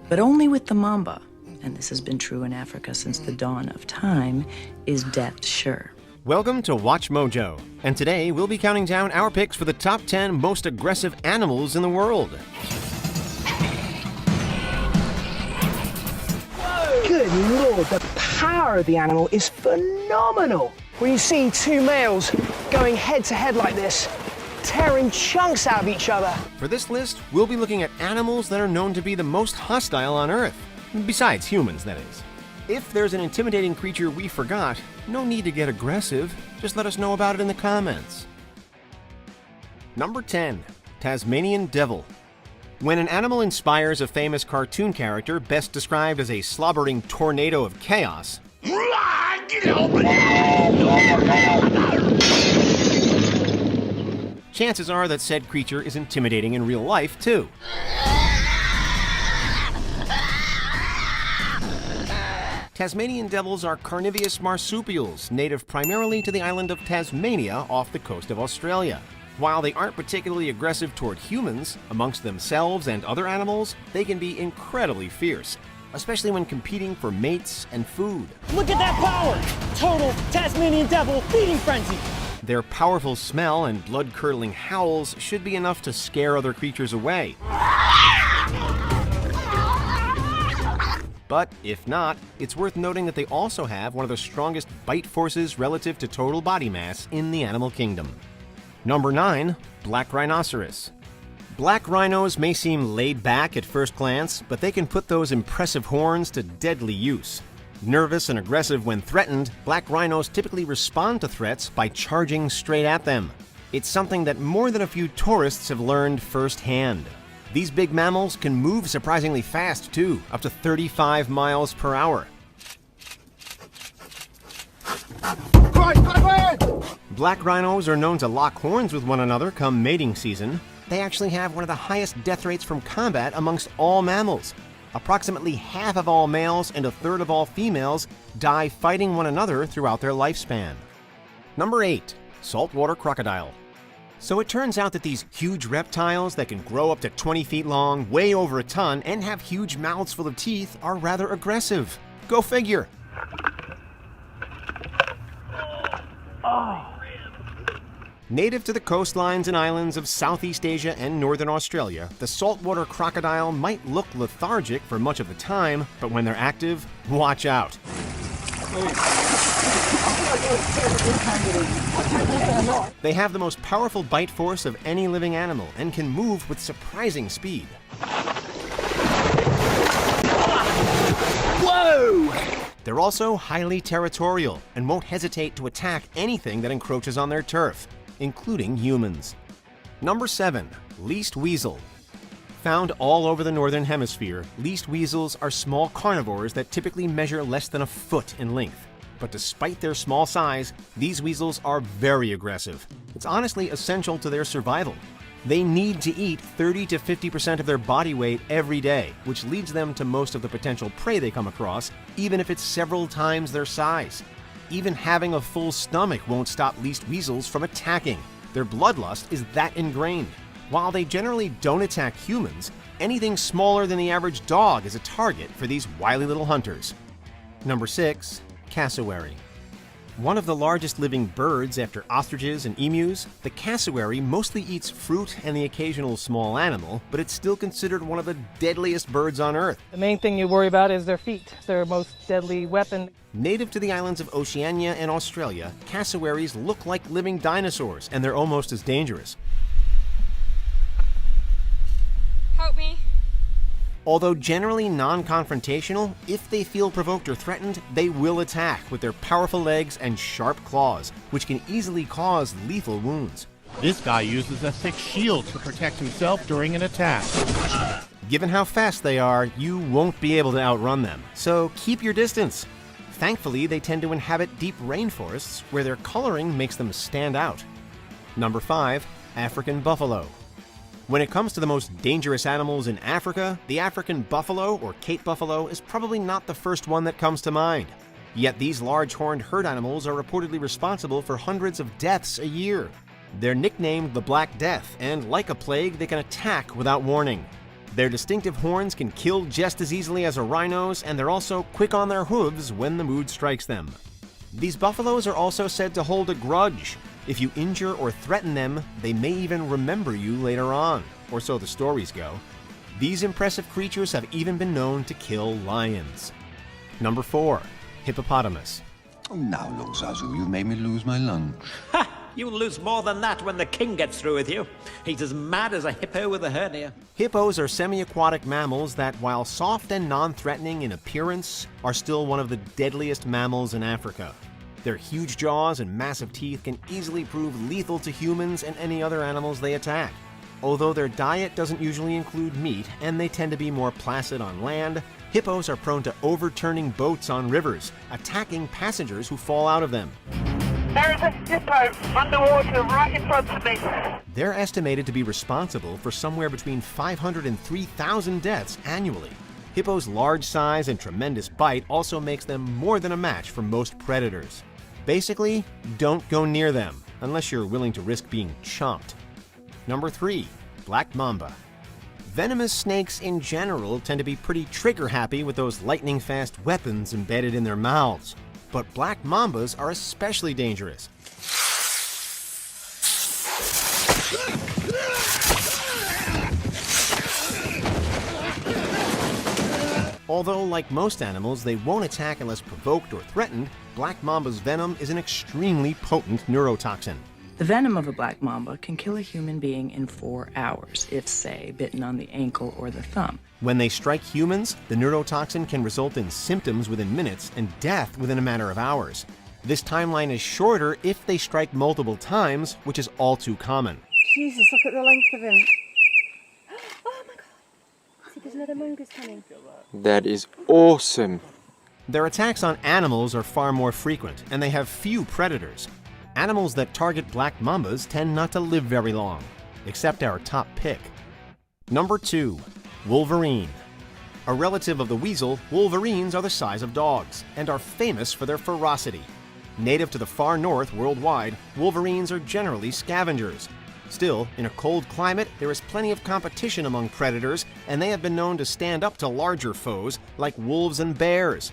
but only with the mamba, and this has been true in Africa since the dawn of time, is death sure. Welcome to WatchMojo, and today we'll be counting down our picks for the top 10 most aggressive animals in the world. Good Lord, the power of the animal is phenomenal. When you see two males going head to head like this, tearing chunks out of each other. For this list, we'll be looking at animals that are known to be the most hostile on Earth. Besides humans, that is. If there's an intimidating creature we forgot, no need to get aggressive. Just let us know about it in the comments. Number 10. Tasmanian Devil. When an animal inspires a famous cartoon character best described as a slobbering tornado of chaos, chances are that said creature is intimidating in real life, too. Tasmanian devils are carnivorous marsupials, native primarily to the island of Tasmania off the coast of Australia. While they aren't particularly aggressive toward humans, amongst themselves and other animals, they can be incredibly fierce, especially when competing for mates and food. Look at that power! Total Tasmanian devil feeding frenzy! Their powerful smell and blood-curdling howls should be enough to scare other creatures away. But if not, it's worth noting that they also have one of the strongest bite forces relative to total body mass in the animal kingdom. Number 9. Black Rhinoceros. Black rhinos may seem laid back at first glance, but they can put those impressive horns to deadly use. Nervous and aggressive when threatened, black rhinos typically respond to threats by charging straight at them. It's something that more than a few tourists have learned firsthand. These big mammals can move surprisingly fast, too, up to 35 miles per hour. Black rhinos are known to lock horns with one another come mating season. They actually have one of the highest death rates from combat amongst all mammals. Approximately half of all males and a third of all females die fighting one another throughout their lifespan. Number 8. Saltwater Crocodile. So it turns out that these huge reptiles that can grow up to 20 feet long, weigh over a ton, and have huge mouths full of teeth are rather aggressive. Go figure. Native to the coastlines and islands of Southeast Asia and Northern Australia, the saltwater crocodile might look lethargic for much of the time, but when they're active, watch out. They have the most powerful bite force of any living animal and can move with surprising speed. Whoa! They're also highly territorial and won't hesitate to attack anything that encroaches on their turf, including humans. Number 7. Leased Weasel. Found all over the Northern Hemisphere, leased weasels are small carnivores that typically measure less than a foot in length. But despite their small size, these weasels are very aggressive. It's honestly essential to their survival. They need to eat 30 to 50% of their body weight every day, which leads them to most of the potential prey they come across, even if it's several times their size. Even having a full stomach won't stop leased weasels from attacking. Their bloodlust is that ingrained. While they generally don't attack humans, anything smaller than the average dog is a target for these wily little hunters. Number 6. Cassowary. One of the largest living birds after ostriches and emus, the cassowary mostly eats fruit and the occasional small animal, but it's still considered one of the deadliest birds on Earth. The main thing you worry about is their feet. It's their most deadly weapon. Native to the islands of Oceania and Australia, cassowaries look like living dinosaurs, and they're almost as dangerous. Help me. Although generally non-confrontational, if they feel provoked or threatened, they will attack with their powerful legs and sharp claws, which can easily cause lethal wounds. This guy uses a thick shield to protect himself during an attack. Given how fast they are, you won't be able to outrun them, so keep your distance. Thankfully, they tend to inhabit deep rainforests where their coloring makes them stand out. Number 5. African Buffalo. When it comes to the most dangerous animals in Africa, the African buffalo, or Cape buffalo, is probably not the first one that comes to mind. Yet these large horned herd animals are reportedly responsible for hundreds of deaths a year. They're nicknamed the Black Death, and like a plague, they can attack without warning. Their distinctive horns can kill just as easily as a rhino's, and they're also quick on their hooves when the mood strikes them. These buffaloes are also said to hold a grudge. If you injure or threaten them, they may even remember you later on, or so the stories go. These impressive creatures have even been known to kill lions. Number 4. Hippopotamus. Oh, now look, Zazu, you've made me lose my lunch. Ha! You'll lose more than that when the king gets through with you. He's as mad as a hippo with a hernia. Hippos are semi-aquatic mammals that, while soft and non-threatening in appearance, are still one of the deadliest mammals in Africa. Their huge jaws and massive teeth can easily prove lethal to humans and any other animals they attack. Although their diet doesn't usually include meat, and they tend to be more placid on land, hippos are prone to overturning boats on rivers, attacking passengers who fall out of them. There is a hippo underwater right in front of me. They're estimated to be responsible for somewhere between 500 and 3,000 deaths annually. Hippos' large size and tremendous bite also makes them more than a match for most predators. Basically, don't go near them, unless you're willing to risk being chomped. Number 3. Black Mamba. Venomous snakes in general tend to be pretty trigger-happy with those lightning-fast weapons embedded in their mouths. But black mambas are especially dangerous. Although, like most animals, they won't attack unless provoked or threatened, black mamba's venom is an extremely potent neurotoxin. The venom of a black mamba can kill a human being in 4 hours if, say, bitten on the ankle or the thumb. When they strike humans, the neurotoxin can result in symptoms within minutes and death within a matter of hours. This timeline is shorter if they strike multiple times, which is all too common. Jesus, look at the length of him. Oh my god. See, there's another mongoose coming. That is awesome. Their attacks on animals are far more frequent, and they have few predators. Animals that target black mambas tend not to live very long, except our top pick. Number 2. Wolverine. A relative of the weasel, wolverines are the size of dogs and are famous for their ferocity. Native to the far north worldwide, wolverines are generally scavengers. Still, in a cold climate, there is plenty of competition among predators, and they have been known to stand up to larger foes like wolves and bears.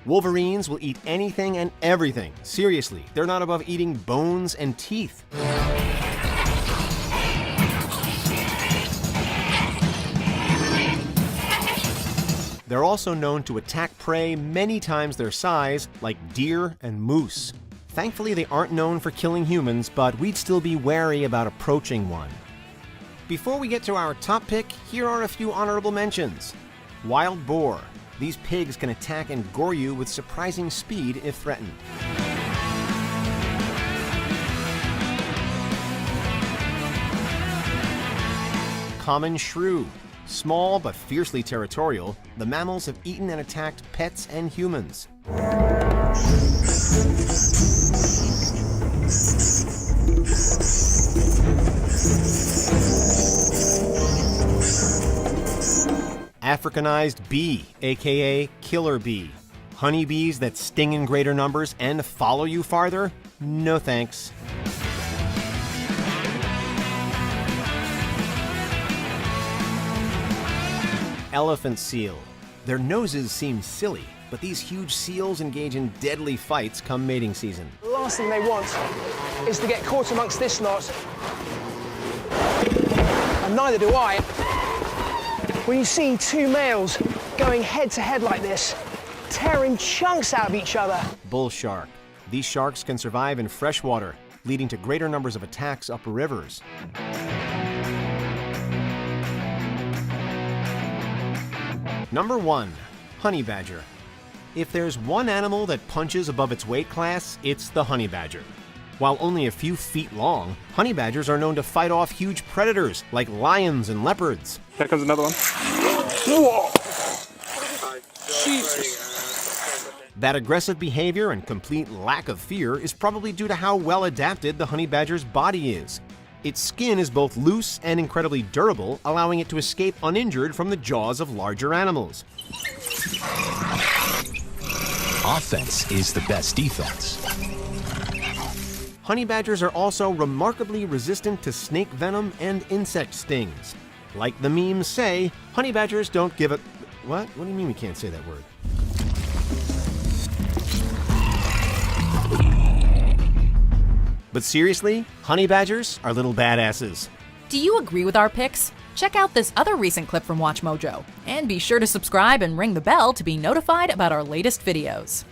Wolverines will eat anything and everything. Seriously, they're not above eating bones and teeth. They're also known to attack prey many times their size, like deer and moose. Thankfully, they aren't known for killing humans, but we'd still be wary about approaching one. Before we get to our top pick, here are a few honorable mentions. Wild boar. These pigs can attack and gore you with surprising speed if threatened. Common shrew. Small but fiercely territorial, the mammals have eaten and attacked pets and humans. Africanized bee, aka killer bee. Honeybees that sting in greater numbers and follow you farther? No thanks. Elephant seal. Their noses seem silly, but these huge seals engage in deadly fights come mating season. The last thing they want is to get caught amongst this lot. And neither do I. When you see two males going head to head like this, tearing chunks out of each other. Bull shark. These sharks can survive in freshwater, leading to greater numbers of attacks up rivers. Number 1. Honey badger. If there's one animal that punches above its weight class, it's the honey badger. While only a few feet long, honey badgers are known to fight off huge predators like lions and leopards. Here comes another one. Whoa! Jesus. That aggressive behavior and complete lack of fear is probably due to how well adapted the honey badger's body is. Its skin is both loose and incredibly durable, allowing it to escape uninjured from the jaws of larger animals. Offense is the best defense. Honey badgers are also remarkably resistant to snake venom and insect stings. Like the memes say, honey badgers don't give a... What? What do you mean we can't say that word? But seriously, honey badgers are little badasses. Do you agree with our picks? Check out this other recent clip from WatchMojo, and be sure to subscribe and ring the bell to be notified about our latest videos.